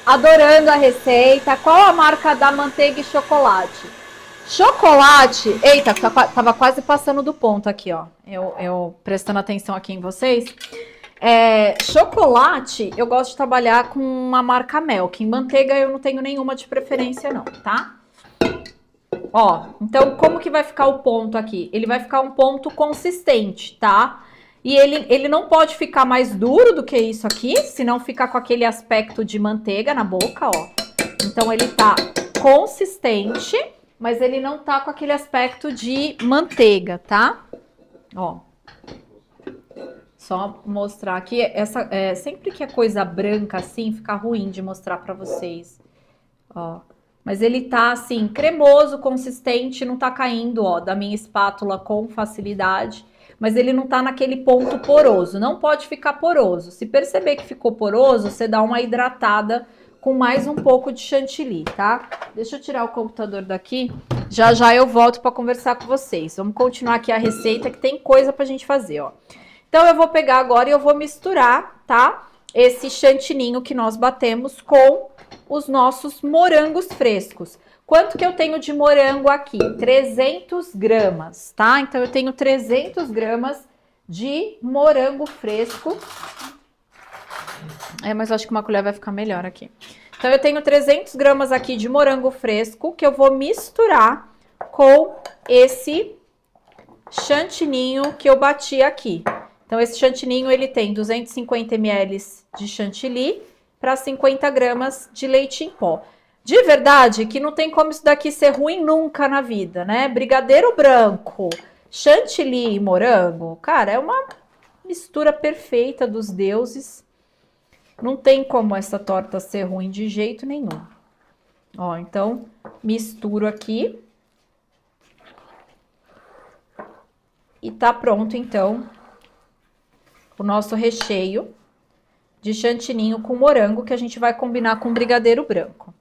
Adorando a receita. Qual a marca da manteiga e chocolate? Chocolate, eita, tava quase passando do ponto aqui, ó. Eu prestando atenção aqui em vocês. Chocolate, eu gosto de trabalhar com uma marca Milk. Em manteiga eu não tenho nenhuma de preferência não, tá? Ó, então como que vai ficar o ponto aqui? Ele vai ficar um ponto consistente, tá? E ele não pode ficar mais duro do que isso aqui, senão fica com aquele aspecto de manteiga na boca, ó. Então ele tá consistente, mas ele não tá com aquele aspecto de manteiga, tá? Ó. Só mostrar aqui, sempre que é coisa branca assim, fica ruim de mostrar pra vocês. Ó. Mas ele tá assim, cremoso, consistente, não tá caindo, ó, da minha espátula com facilidade. Mas ele não tá naquele ponto poroso, não pode ficar poroso. Se perceber que ficou poroso, você dá uma hidratada com mais um pouco de chantilly, tá? Deixa eu tirar o computador daqui, já já eu volto para conversar com vocês. Vamos continuar aqui a receita que tem coisa pra gente fazer, ó. Então eu vou pegar agora e eu vou misturar, tá? Esse chantininho que nós batemos com os nossos morangos frescos. Quanto que eu tenho de morango aqui? 300 gramas, tá? Então eu tenho 300 gramas de morango fresco. Mas eu acho que uma colher vai ficar melhor aqui. Então eu tenho 300 gramas aqui de morango fresco que eu vou misturar com esse chantininho que eu bati aqui. Então esse chantininho ele tem 250 ml de chantilly para 50 gramas de leite em pó. De verdade que não tem como isso daqui ser ruim nunca na vida, né? Brigadeiro branco, chantilly e morango, cara, é uma mistura perfeita dos deuses. Não tem como essa torta ser ruim de jeito nenhum. Ó, então, misturo aqui. E tá pronto, então, o nosso recheio de chantininho com morango, que a gente vai combinar com brigadeiro branco.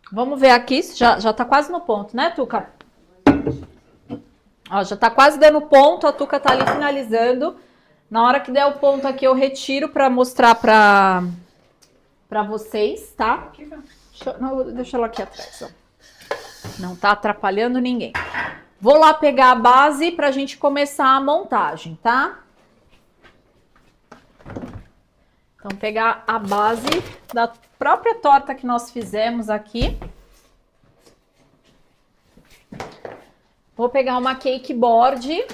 Vamos ver aqui, já tá quase no ponto, né, Tuca? Ó, já tá quase dando ponto, a Tuca tá ali finalizando. Na hora que der o ponto aqui, eu retiro para mostrar pra vocês, tá? Deixa ela aqui atrás, ó. Não tá atrapalhando ninguém. Vou lá pegar a base pra gente começar a montagem, tá? Então, pegar a base da própria torta que nós fizemos aqui. Vou pegar uma cake board.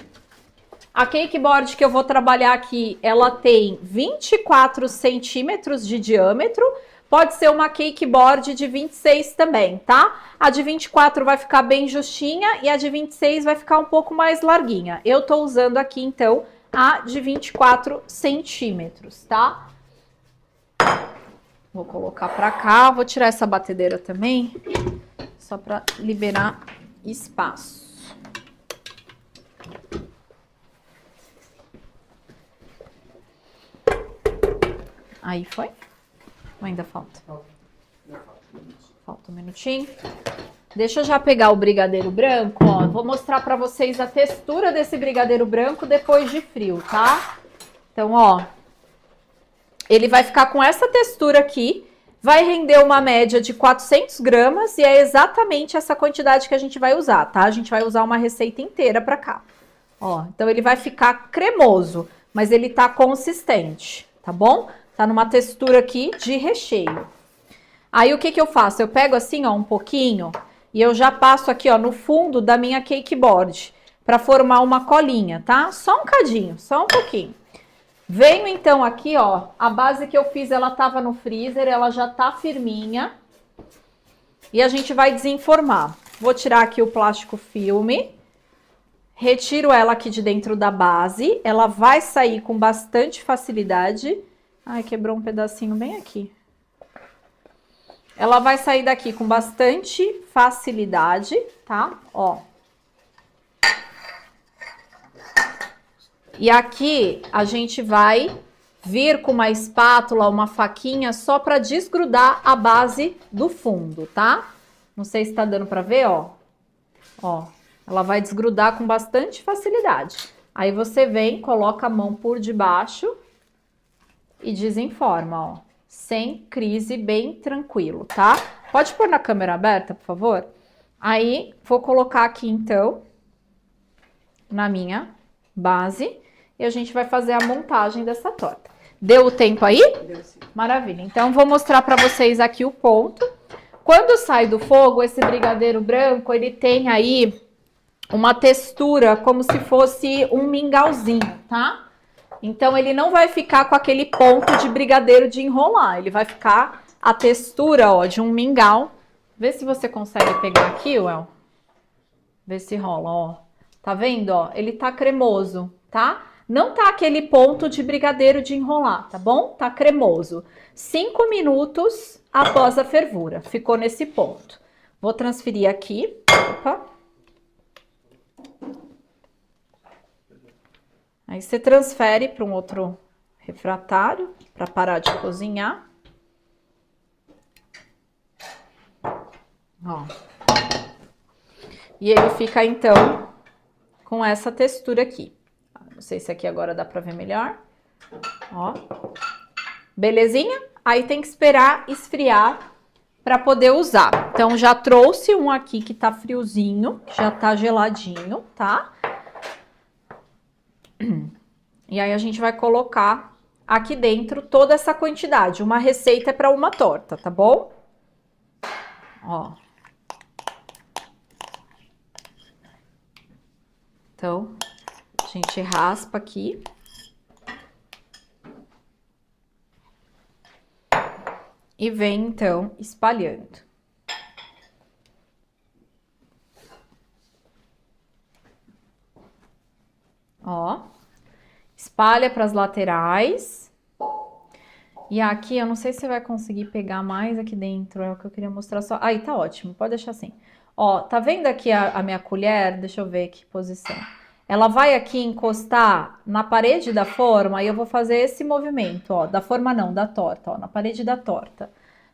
A cake board que eu vou trabalhar aqui, ela tem 24 centímetros de diâmetro. Pode ser uma cake board de 26 também, tá? A de 24 vai ficar bem justinha e a de 26 vai ficar um pouco mais larguinha. Eu tô usando aqui, então, a de 24 centímetros, tá? Vou colocar pra cá, vou tirar essa batedeira também, só pra liberar espaço. Aí foi? Ou ainda falta? Falta um minutinho. Deixa eu já pegar o brigadeiro branco, ó. Vou mostrar pra vocês a textura desse brigadeiro branco depois de frio, tá? Então, ó. Ele vai ficar com essa textura aqui. Vai render uma média de 400 gramas e é exatamente essa quantidade que a gente vai usar, tá? A gente vai usar uma receita inteira pra cá. Ó, então ele vai ficar cremoso, mas ele tá consistente, tá bom? Tá numa textura aqui de recheio. Aí o que que eu faço? Eu pego assim, ó, um pouquinho e eu já passo aqui, ó, no fundo da minha cake board para formar uma colinha, tá? Só um cadinho, só um pouquinho. Venho então aqui, ó, a base que eu fiz, ela tava no freezer, ela já tá firminha. E a gente vai desenformar. Vou tirar aqui o plástico filme. Retiro ela aqui de dentro da base. Ela vai sair com bastante facilidade. Ai, quebrou um pedacinho bem aqui. Ela vai sair daqui com bastante facilidade, tá? Ó. E aqui a gente vai vir com uma espátula, uma faquinha, só para desgrudar a base do fundo, tá? Não sei se tá dando para ver, ó. Ó, ela vai desgrudar com bastante facilidade. Aí você vem, coloca a mão por debaixo e desenforma, ó. Sem crise, bem tranquilo, tá? Pode pôr na câmera aberta, por favor? Aí, vou colocar aqui, então, na minha base. E a gente vai fazer a montagem dessa torta. Deu o tempo aí? Deu sim. Maravilha. Então, vou mostrar para vocês aqui o ponto. Quando sai do fogo, esse brigadeiro branco, ele tem aí uma textura como se fosse um mingauzinho, tá? Então, ele não vai ficar com aquele ponto de brigadeiro de enrolar. Ele vai ficar a textura, ó, de um mingau. Vê se você consegue pegar aqui, Well. Vê se rola, ó. Tá vendo, ó? Ele tá cremoso, tá? Não tá aquele ponto de brigadeiro de enrolar, tá bom? Tá cremoso. 5 minutos após a fervura. Ficou nesse ponto. Vou transferir aqui. Opa. Aí você transfere para um outro refratário para parar de cozinhar. Ó. E ele fica então com essa textura aqui. Não sei se aqui agora dá para ver melhor. Ó. Belezinha? Aí tem que esperar esfriar para poder usar. Então já trouxe um aqui que tá friozinho, já tá geladinho, tá? E aí a gente vai colocar aqui dentro toda essa quantidade. Uma receita é para uma torta, tá bom? Ó. Então, a gente raspa aqui. E vem, então, espalhando. Ó. Espalha para as laterais. E aqui, eu não sei se você vai conseguir pegar mais aqui dentro. É o que eu queria mostrar só. Aí, tá ótimo. Pode deixar assim. Ó, tá vendo aqui a minha colher? Deixa eu ver que posição. Ela vai aqui encostar na parede da forma e eu vou fazer esse movimento, ó. Da forma não, da torta, ó. Na parede da torta.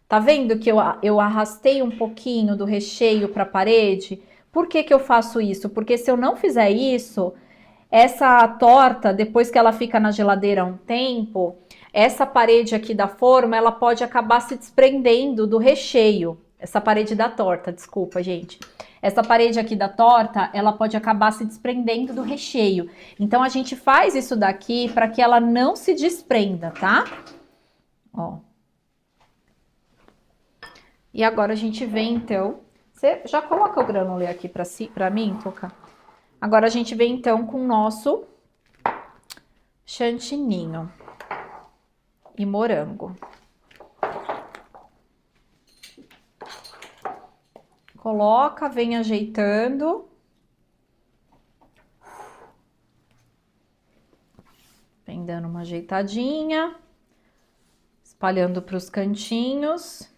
Tá vendo que eu arrastei um pouquinho do recheio para a parede? Por que que eu faço isso? Porque se eu não fizer isso, essa torta, depois que ela fica na geladeira um tempo, essa parede aqui da forma, ela pode acabar se desprendendo do recheio. Essa parede da torta, desculpa, gente. Essa parede aqui da torta, ela pode acabar se desprendendo do recheio. Então, a gente faz isso daqui para que ela não se desprenda, tá? Ó. E agora a gente vem, então... Você já coloca o granulê aqui para mim, Toca? Agora a gente vem, então, com o nosso chantininho e morango. Coloca, vem ajeitando. Vem dando uma ajeitadinha. Espalhando para os cantinhos.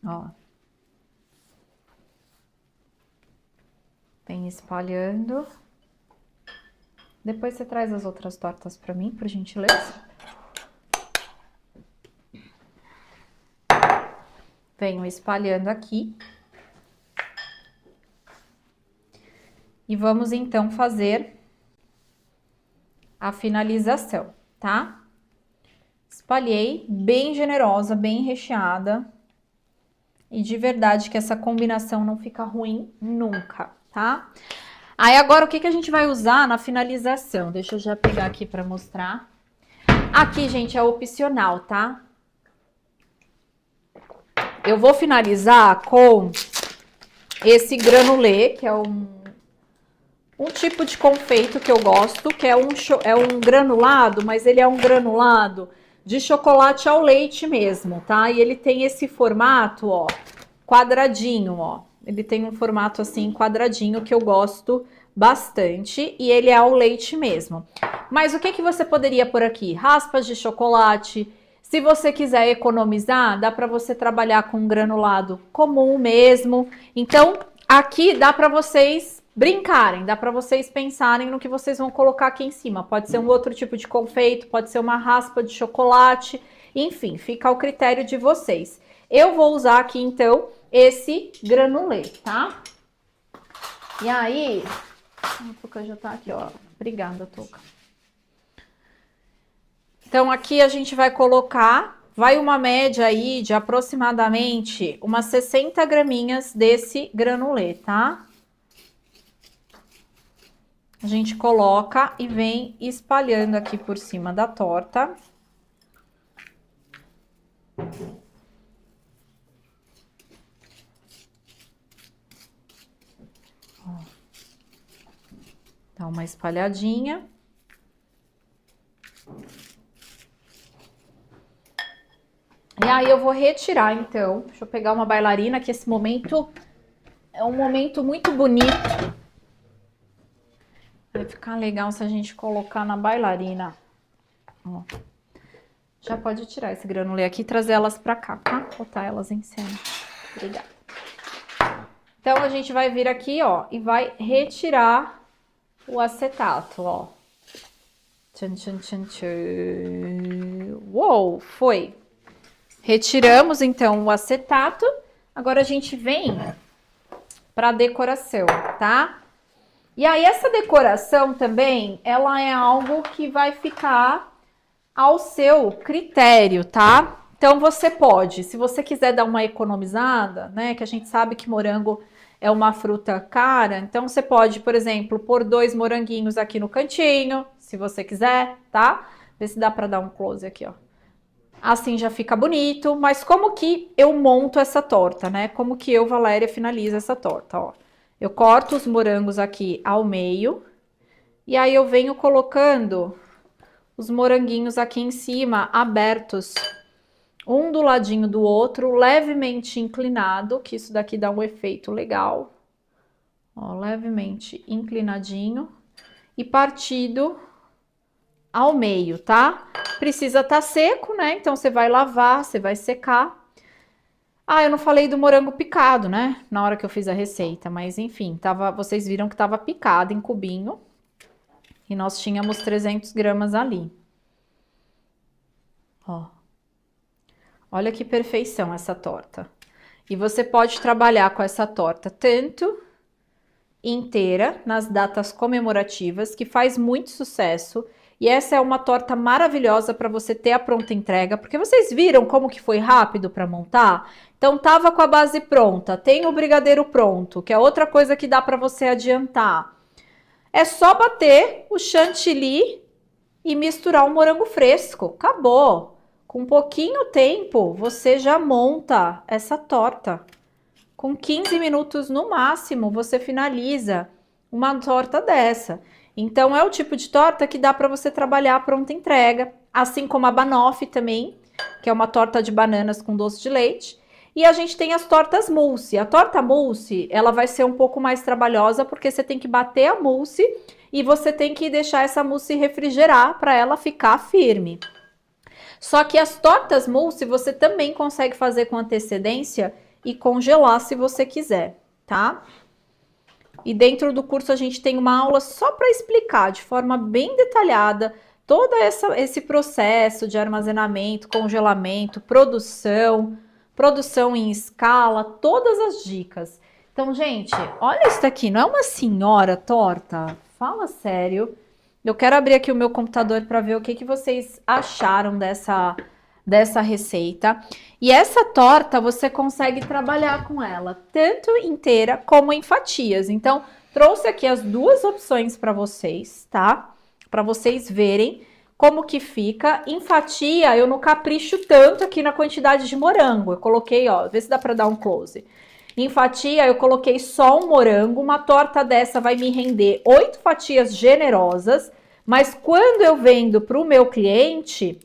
Ó. Vem espalhando. Depois você traz as outras tortas para mim, por gentileza. Venho espalhando aqui. E vamos então fazer a finalização, tá? Espalhei, bem generosa, bem recheada. E de verdade que essa combinação não fica ruim nunca, tá? Aí agora o que que a gente vai usar na finalização? Deixa eu já pegar aqui para mostrar. Aqui, gente, é opcional, tá? Eu vou finalizar com esse granulê, que é um tipo de confeito que eu gosto, que é um granulado, mas ele é um granulado de chocolate ao leite mesmo, tá? E ele tem esse formato, ó, quadradinho, ó. Ele tem um formato assim, quadradinho, que eu gosto bastante, e ele é ao leite mesmo. Mas o que que você poderia pôr aqui? Raspas de chocolate. Se você quiser economizar, dá para você trabalhar com um granulado comum mesmo. Então, aqui dá para vocês brincarem, dá para vocês pensarem no que vocês vão colocar aqui em cima. Pode ser um outro tipo de confeito, pode ser uma raspa de chocolate, enfim, fica ao critério de vocês. Eu vou usar aqui, então, esse granulê, tá? E aí, a Tuca já tá aqui, ó. Obrigada, Tuca. Então, aqui a gente vai colocar, vai uma média aí de aproximadamente umas 60 graminhas desse granulê, tá? A gente coloca e vem espalhando aqui por cima da torta. Dá uma espalhadinha. E aí eu vou retirar, então. Deixa eu pegar uma bailarina, que esse momento é um momento muito bonito. Vai ficar legal se a gente colocar na bailarina. Ó. Já pode tirar esse granulê aqui e trazer elas pra cá, tá? Botar elas em cena. Obrigada. Então, a gente vai vir aqui, ó, e vai retirar o acetato, ó. Tchan, tchan, tchan, tchan. Uou, foi. Retiramos, então, o acetato. Agora, a gente vem pra decoração, tá? E aí, essa decoração também, ela é algo que vai ficar ao seu critério, tá? Então, você pode, se você quiser dar uma economizada, né? Que a gente sabe que morango é uma fruta cara. Então, você pode, por exemplo, pôr 2 moranguinhos aqui no cantinho, se você quiser, tá? Vê se dá pra dar um close aqui, ó. Assim já fica bonito. Mas como que eu monto essa torta, né? Como que eu, Valéria, finalizo essa torta, ó. Eu corto os morangos aqui ao meio. E aí eu venho colocando os moranguinhos aqui em cima, abertos. Um do ladinho do outro, levemente inclinado, que isso daqui dá um efeito legal. Ó, levemente inclinadinho. E partido ao meio, tá? Precisa estar seco, né? Então, você vai lavar, você vai secar. Ah, eu não falei do morango picado, né? Na hora que eu fiz a receita, mas enfim, vocês viram que tava picado em cubinho. E nós tínhamos 300 gramas ali. Ó. Olha que perfeição essa torta. E você pode trabalhar com essa torta tanto inteira, nas datas comemorativas, que faz muito sucesso. E essa é uma torta maravilhosa para você ter a pronta entrega, porque vocês viram como que foi rápido para montar? Então, tava com a base pronta, tem o brigadeiro pronto, que é outra coisa que dá para você adiantar. É só bater o chantilly e misturar o morango fresco. Acabou. Com pouquinho tempo, você já monta essa torta. Com 15 minutos no máximo, você finaliza uma torta dessa. Então, é o tipo de torta que dá para você trabalhar a pronta entrega, assim como a banoffee também, que é uma torta de bananas com doce de leite. E a gente tem as tortas mousse. A torta mousse, ela vai ser um pouco mais trabalhosa, porque você tem que bater a mousse e você tem que deixar essa mousse refrigerar para ela ficar firme. Só que as tortas mousse você também consegue fazer com antecedência e congelar se você quiser, tá? E dentro do curso a gente tem uma aula só para explicar de forma bem detalhada todo esse processo de armazenamento, congelamento, produção em escala, todas as dicas. Então, gente, olha isso daqui, não é uma senhora torta? Fala sério. Eu quero abrir aqui o meu computador para ver o que vocês acharam dessa receita. E essa torta você consegue trabalhar com ela tanto inteira como em fatias. Então, trouxe aqui as duas opções para vocês, tá? Para vocês verem como que fica. Em fatia, eu não capricho tanto aqui na quantidade de morango. Eu coloquei, ó, vê se dá para dar um close. Em fatia, eu coloquei só um morango. Uma torta dessa vai me render 8 fatias generosas. Mas quando eu vendo para o meu cliente,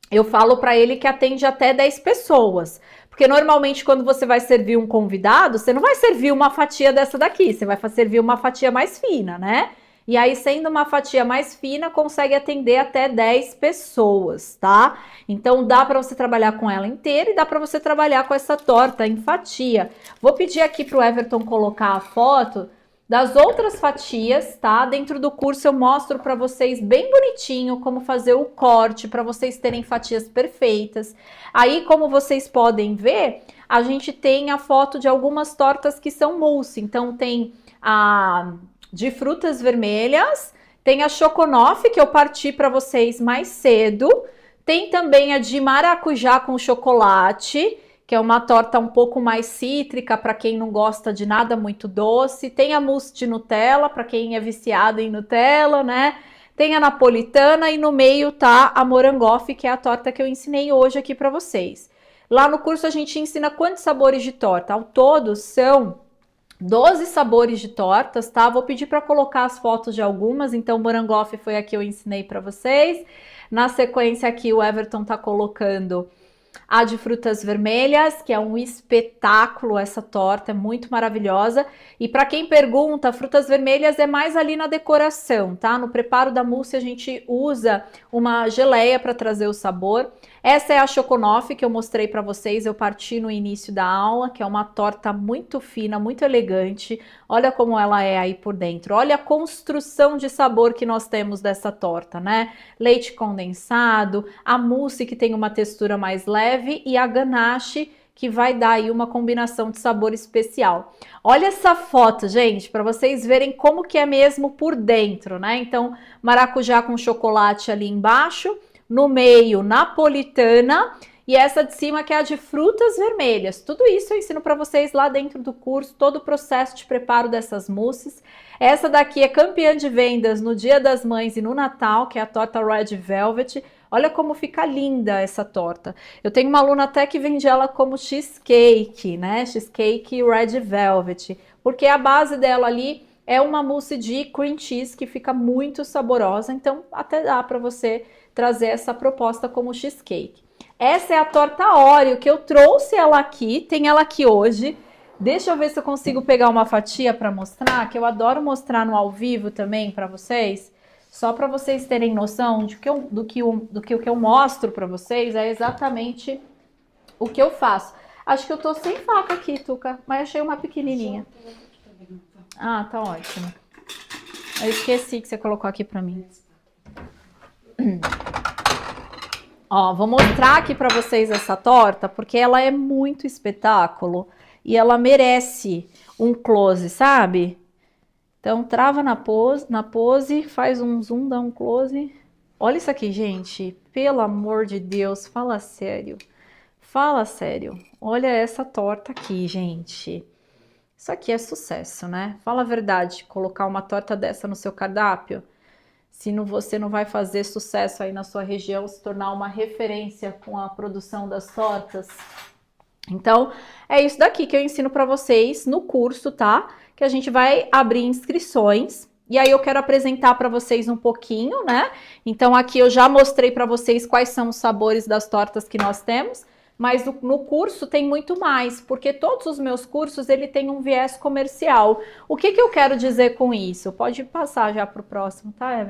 eu falo para ele que atende até 10 pessoas. Porque normalmente quando você vai servir um convidado, você não vai servir uma fatia dessa daqui, você vai servir uma fatia mais fina, né? E aí, sendo uma fatia mais fina, consegue atender até 10 pessoas, tá? Então, dá para você trabalhar com ela inteira e dá para você trabalhar com essa torta em fatia. Vou pedir aqui pro Everton colocar a foto das outras fatias, tá? Dentro do curso eu mostro para vocês bem bonitinho como fazer o corte para vocês terem fatias perfeitas. Aí, como vocês podem ver, a gente tem a foto de algumas tortas que são mousse. Então tem a de frutas vermelhas, tem a Choconoff que eu parti para vocês mais cedo. Tem também a de maracujá com chocolate, que é uma torta um pouco mais cítrica para quem não gosta de nada muito doce. Tem a mousse de Nutella para quem é viciado em Nutella, né? Tem a napolitana e no meio tá a morangoff, que é a torta que eu ensinei hoje aqui para vocês. Lá no curso a gente ensina quantos sabores de torta? Ao todo são 12 sabores de tortas, tá? Vou pedir para colocar as fotos de algumas, então morangoff foi a que eu ensinei para vocês. Na sequência aqui o Everton tá colocando a de frutas vermelhas, que é um espetáculo essa torta, é muito maravilhosa. E para quem pergunta, frutas vermelhas é mais ali na decoração, tá? No preparo da mousse a gente usa uma geleia para trazer o sabor. Essa é a Choconoff que eu mostrei para vocês, eu parti no início da aula, que é uma torta muito fina, muito elegante. Olha como ela é aí por dentro. Olha a construção de sabor que nós temos dessa torta, né? Leite condensado, a mousse que tem uma textura mais leve e a ganache que vai dar aí uma combinação de sabor especial. Olha essa foto, gente, para vocês verem como que é mesmo por dentro, né? Então, maracujá com chocolate ali embaixo, no meio, napolitana, e essa de cima que é a de frutas vermelhas. Tudo isso eu ensino para vocês lá dentro do curso, todo o processo de preparo dessas mousses. Essa daqui é campeã de vendas no Dia das Mães e no Natal, que é a torta Red Velvet. Olha como fica linda essa torta. Eu tenho uma aluna até que vende ela como cheesecake, né? Cheesecake Red Velvet, porque a base dela ali é uma mousse de cream cheese que fica muito saborosa, então até dá para você trazer essa proposta como cheesecake. Essa é a torta Oreo, que eu trouxe ela aqui, tem ela aqui hoje. Deixa eu ver se eu consigo pegar uma fatia para mostrar, que eu adoro mostrar no ao vivo também para vocês, só para vocês terem noção de do que o que eu mostro para vocês é exatamente o que eu faço. Acho que eu tô sem faca aqui, Tuca, mas achei uma pequenininha. Ah, tá ótimo. Eu esqueci que você colocou aqui para mim. Ó, vou mostrar aqui para vocês essa torta, porque ela é muito espetáculo e ela merece um close, sabe? Então, trava na pose, faz um zoom, dá um close. Olha isso aqui, gente. Pelo amor de Deus, fala sério. Fala sério. Olha essa torta aqui, gente. Isso aqui é sucesso, né? Fala a verdade, colocar uma torta dessa no seu cardápio, se não, você não vai fazer sucesso aí na sua região, se tornar uma referência com a produção das tortas. Então, é isso daqui que eu ensino para vocês no curso, tá? Que a gente vai abrir inscrições. E aí eu quero apresentar para vocês um pouquinho, né? Então aqui eu já mostrei para vocês quais são os sabores das tortas que nós temos. Mas no curso tem muito mais, porque todos os meus cursos ele tem um viés comercial. O que eu quero dizer com isso? Pode passar já para o próximo, tá, Evelyn?